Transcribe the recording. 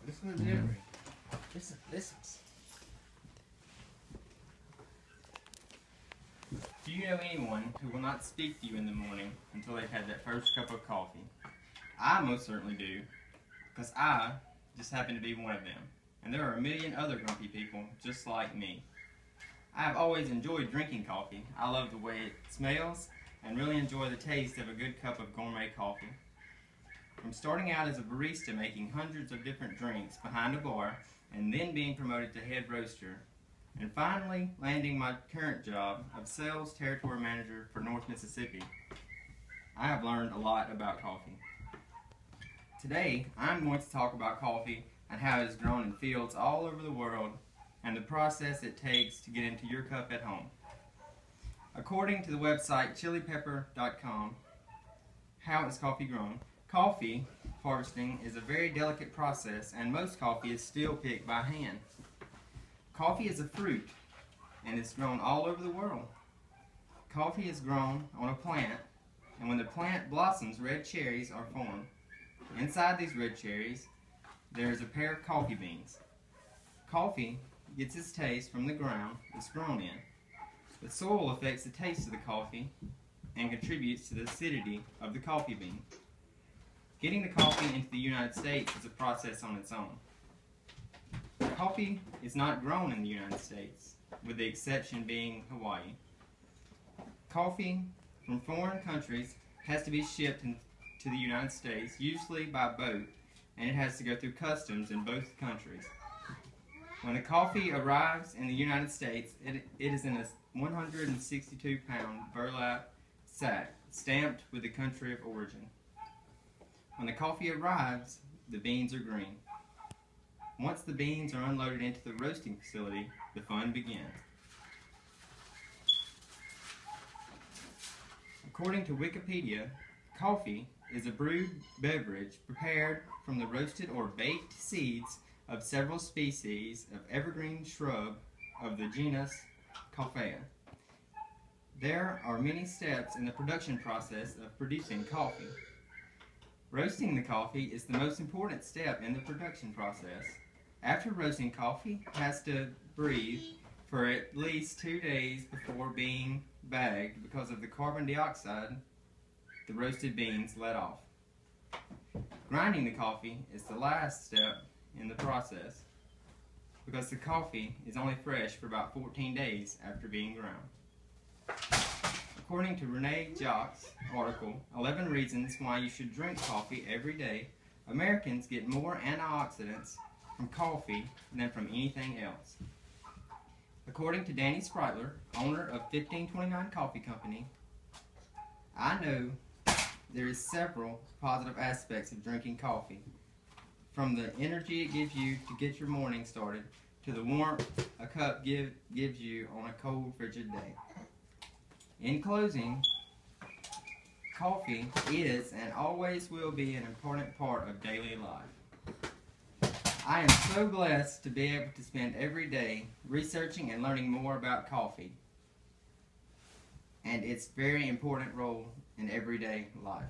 Listen to Jerry. Listen, listen. Do you know anyone who will not speak to you in the morning until they've had that first cup of coffee? I most certainly do, because I just happen to be one of them, and there are a million other grumpy people just like me. I have always enjoyed drinking coffee. I love the way it smells and really enjoy the taste of a good cup of gourmet coffee. From starting out as a barista making hundreds of different drinks behind a bar and then being promoted to head roaster, and finally landing my current job of sales territory manager for North Mississippi, I have learned a lot about coffee. Today, I'm going to talk about coffee and how it is grown in fields all over the world and the process it takes to get into your cup at home. According to the website chilipepper.com, how is coffee grown? Coffee harvesting is a very delicate process, and most coffee is still picked by hand. Coffee is a fruit, and it's grown all over the world. Coffee is grown on a plant, and when the plant blossoms, red cherries are formed. Inside these red cherries, there is a pair of coffee beans. Coffee gets its taste from the ground it's grown in. The soil affects the taste of the coffee and contributes to the acidity of the coffee bean. Getting the coffee into the United States is a process on its own. Coffee is not grown in the United States, with the exception being Hawaii. Coffee from foreign countries has to be shipped to the United States, usually by boat, and it has to go through customs in both countries. When the coffee arrives in the United States, it is in a 162-pound burlap sack, stamped with the country of origin. When the coffee arrives, the beans are green. Once the beans are unloaded into the roasting facility, the fun begins. According to Wikipedia, coffee is a brewed beverage prepared from the roasted or baked seeds of several species of evergreen shrub of the genus Coffea. There are many steps in the production process of producing coffee. Roasting the coffee is the most important step in the production process. After roasting, coffee has to breathe for at least 2 days before being bagged because of the carbon dioxide the roasted beans let off. Grinding the coffee is the last step in the process because the coffee is only fresh for about 14 days after being ground. According to Renee Jock's article, 11 Reasons Why You Should Drink Coffee Every Day, Americans get more antioxidants from coffee than from anything else. According to Danny Spreitler, owner of 1529 Coffee Company, I know there is several positive aspects of drinking coffee, from the energy it gives you to get your morning started to the warmth a cup gives you on a cold, frigid day. In closing, coffee is and always will be an important part of daily life. I am so blessed to be able to spend every day researching and learning more about coffee and its very important role in everyday life.